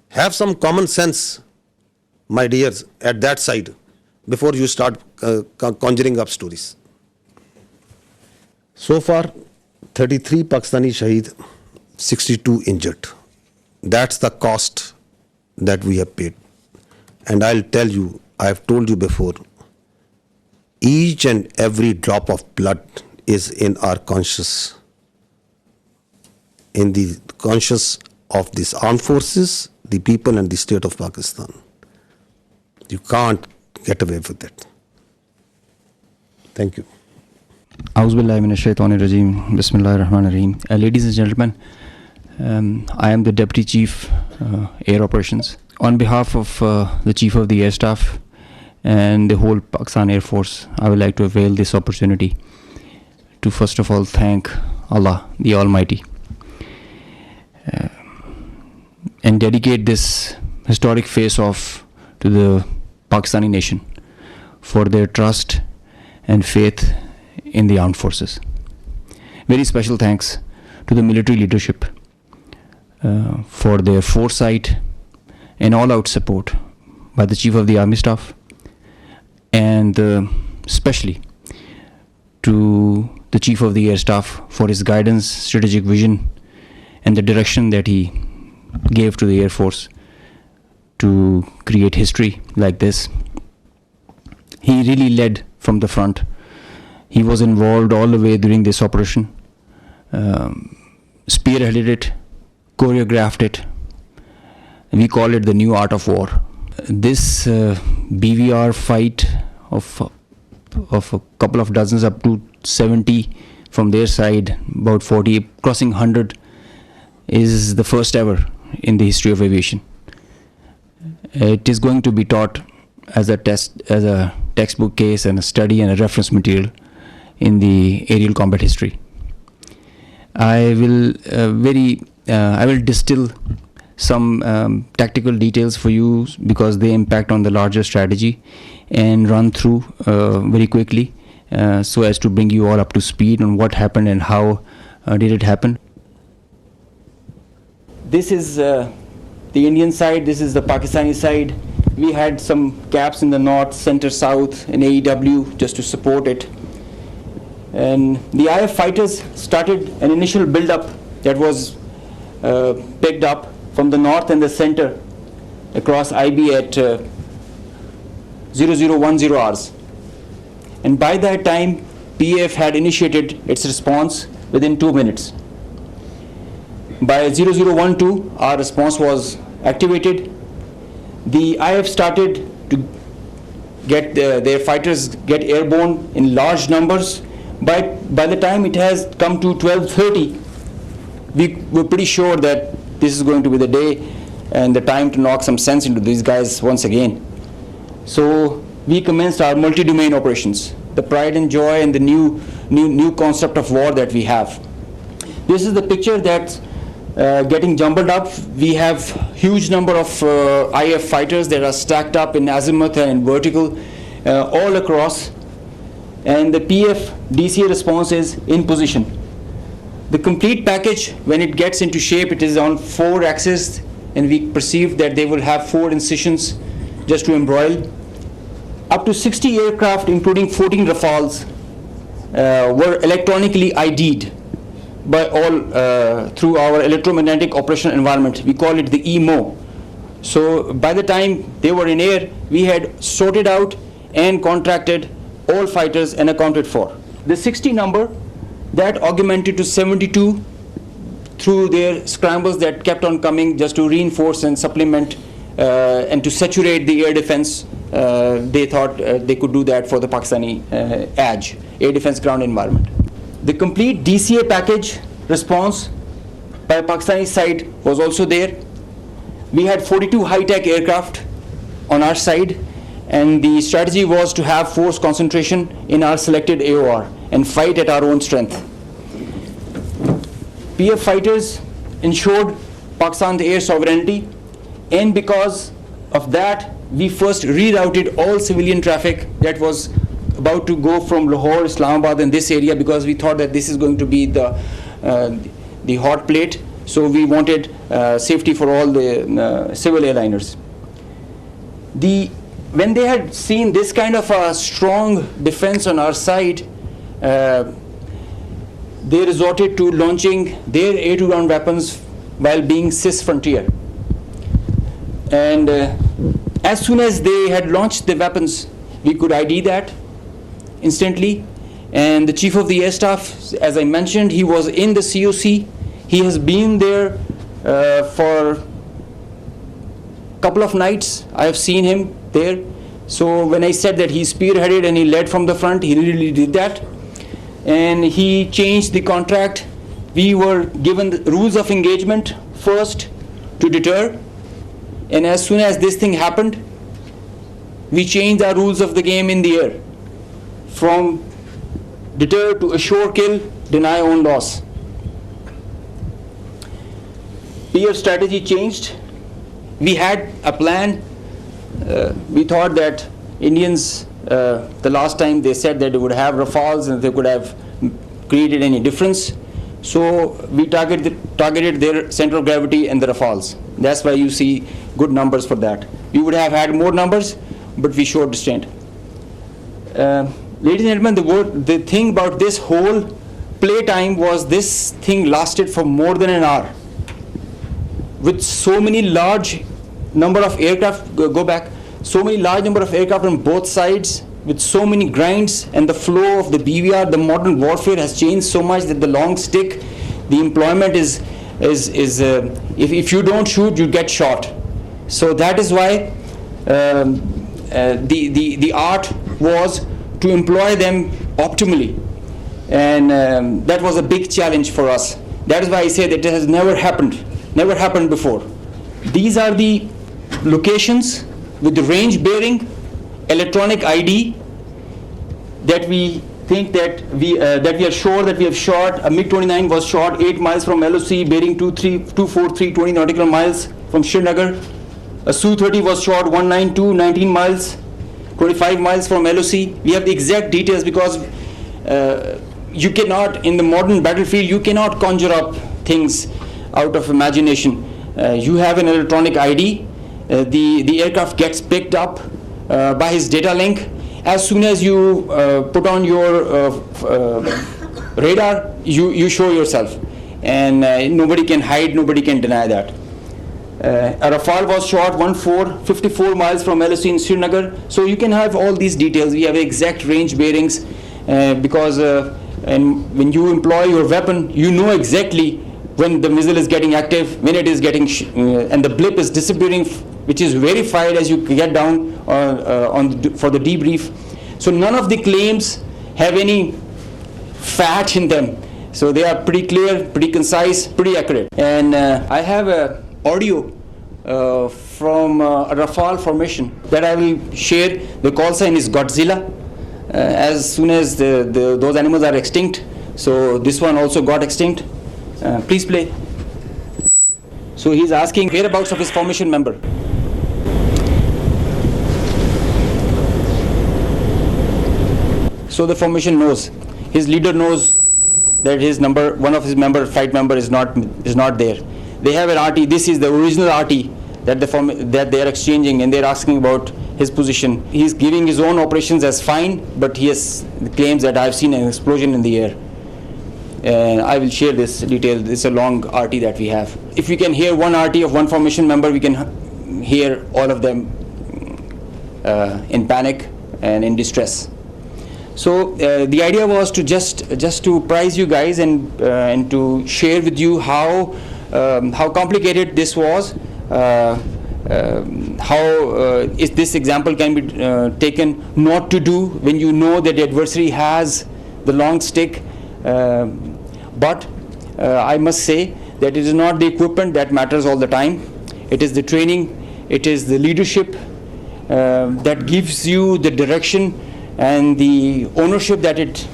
Have some common sense, my dears, at that side before you start conjuring up stories. So far, 33 Pakistani Shaheed, 62 injured. That's the cost that we have paid. And I'll tell you, I have told you before, each and every drop of blood is in our conscience, in the conscience of these armed forces, the people and the state of Pakistan. You can't get away with it. Thank you. Auzubillahi minash shaitanir rajeem. Bismillahir rahmanir rahim. Ladies and gentlemen, I am the Deputy Chief Air Operations. On behalf of the Chief of the Air Staff and the whole Pakistan Air Force, I would like to avail this opportunity to first of all thank Allah, the Almighty, and dedicate this historic face-off to the Pakistani nation for their trust and faith in the armed forces. Very special thanks to the military leadership for their foresight and all-out support by the Chief of the Army Staff, and especially to the Chief of the Air Staff for his guidance, strategic vision, and the direction that he gave to the Air Force to create history like this. He really led from the front. He was involved all the way during this operation, spearheaded it, choreographed it. We call it the new art of war. This BVR fight of a couple of dozens up to 70 from their side, about 40, crossing 100, is the first ever in the history of aviation. It is going to be taught as a textbook case and a study and a reference material in the aerial combat history. I will distill some tactical details for you because they impact on the larger strategy, and run through very quickly so as to bring you all up to speed on what happened and how did it happen. This is the Indian side, this is the Pakistani side. We had some gaps in the north, center, south, and AEW just to support it. And the IF fighters started an initial build-up that was picked up from the north and the center across IB at 0010 hours. And by that time, PAF had initiated its response within 2 minutes. By 0012, our response was activated. The IF started to get their fighters get airborne in large numbers. By the time it has come to 12:30, we were pretty sure that this is going to be the day and the time to knock some sense into these guys once again. So we commenced our multi-domain operations, the pride and joy and the new concept of war that we have. This is the picture that's getting jumbled up. We have huge number of IF fighters that are stacked up in azimuth and in vertical all across, and the PF DCA response is in position. The complete package, when it gets into shape, it is on 4 axes, and we perceive that they will have 4 incisions just to embroil. Up to 60 aircraft, including 14 Rafales, were electronically ID'd by all through our electromagnetic operational environment. We call it the EMO. So by the time they were in air, we had sorted out and contracted all fighters and accounted for. The 60 number, that augmented to 72 through their scrambles that kept on coming just to reinforce and supplement and to saturate the air defense. They thought they could do that for the Pakistani ADGE, air defense ground environment. The complete DCA package response by Pakistani side was also there. We had 42 high-tech aircraft on our side, and the strategy was to have force concentration in our selected AOR and fight at our own strength. PF fighters ensured Pakistan's air sovereignty, and because of that, we first rerouted all civilian traffic that was about to go from Lahore, Islamabad, and this area, because we thought that this is going to be the hot plate. So we wanted safety for all the civil airliners. When they had seen this kind of a strong defense on our side, they resorted to launching their air-to-ground weapons while being cis-frontier. And as soon as they had launched the weapons, we could ID that instantly. And the Chief of the Air Staff, as I mentioned, he was in the COC. He has been there for a couple of nights. I have seen him there. So when I said that he spearheaded and he led from the front, he really did that. And he changed the contract. We were given the rules of engagement first to deter. And as soon as this thing happened, we changed our rules of the game in the air. From deter to assure kill, deny own loss. PAF strategy changed. We had a plan. We thought that Indians, the last time they said that they would have Rafales and they could have created any difference. So we targeted their center of gravity and the Rafales. That's why you see good numbers for that. We would have had more numbers, but we showed restraint. Ladies and gentlemen, the thing about this whole playtime was this thing lasted for more than an hour. With so many large number of aircraft, so many large number of aircraft on both sides, with so many grinds, and the flow of the BVR, the modern warfare has changed so much that the long stick, the employment is if you don't shoot, you get shot. So that is why the art was to employ them optimally, and that was a big challenge for us. That is why I say that it has never happened before. These are the locations with the range bearing, electronic ID, that we think that we are sure that we have shot. A MiG-29 was shot 8 miles from LOC, bearing 24320 nautical miles from Srinagar. A Su-30 was shot 192, 19 miles, 25 miles from LOC. We have the exact details because you cannot, in the modern battlefield, you cannot conjure up things out of imagination. You have an electronic ID. The aircraft gets picked up by his data link. As soon as you put on your radar, you show yourself, and nobody can hide, nobody can deny that. A Rafale was shot 54 miles from LOC in Srinagar. So you can have all these details. We have exact range bearings because and when you employ your weapon, you know exactly when the missile is getting active, when it is getting and the blip is disappearing, which is verified as you get down for the debrief. So none of the claims have any fat in them. So they are pretty clear, pretty concise, pretty accurate. And I have a audio from a Rafale formation that I will share. The call sign is Godzilla. As soon as those animals are extinct, so this one also got extinct. Please play. So he's asking whereabouts of his formation member. So the formation knows, his leader knows that his number, one of his flight member is not there. They have an RT. This is the original RT that they are exchanging, and they're asking about his position. He's giving his own operations as fine, but he has claims that I've seen an explosion in the air. And I will share this detail. It's a long RT that we have. If we can hear one RT of one formation member, we can hear all of them in panic and in distress. So the idea was to just to prize you guys and to share with you how complicated this was, how this example can be taken not to do when you know that the adversary has the long stick. But I must say that it is not the equipment that matters all the time. It is the training, it is the leadership that gives you the direction and the ownership that it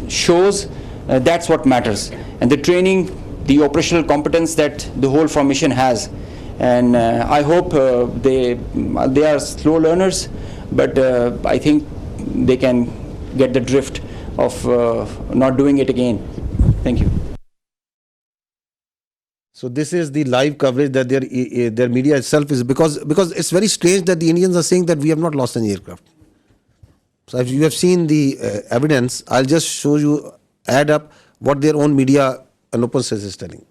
shows. That's what matters. And the training, the operational competence that the whole formation has. And I hope they are slow learners, but I think they can get the drift of not doing it again. Thank you. So this is the live coverage that their media itself is, because it's very strange that the Indians are saying that we have not lost any aircraft. So if you have seen the evidence, I'll just show you, add up what their own media and open source is telling.